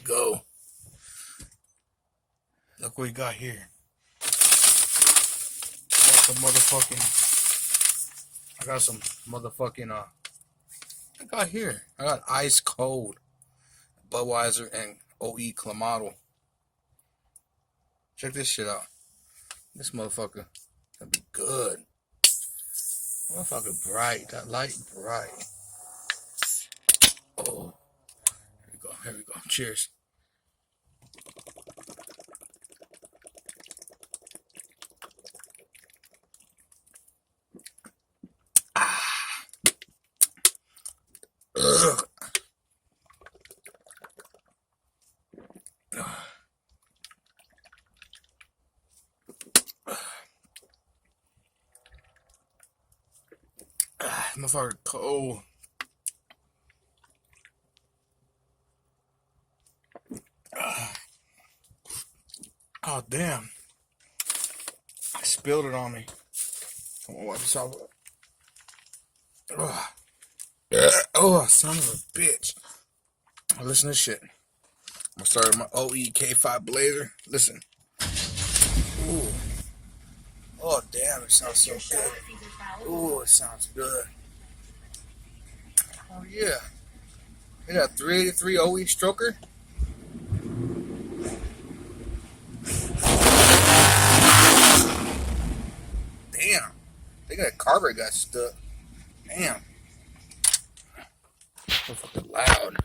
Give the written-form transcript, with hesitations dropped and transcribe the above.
go. Look what we got here. I got some motherfucking I got here. I got ice cold Budweiser and OE Clamato. Check this shit out. This motherfucker gonna be good. Motherfucker bright. That light bright. Oh, here we go. Here we go. Cheers. Ugh. Motherfucker cold. Oh damn. I spilled it on me. I'm gonna wipe this off. Oh, son of a bitch. Listen to this shit. I'm gonna start with my OE K5 Blazer. Listen. Ooh. Oh damn, it sounds so good. Ooh, it sounds good. Oh yeah. They got 383 OE stroker. Damn. They got a carburetor got stuck. Damn. So fucking loud.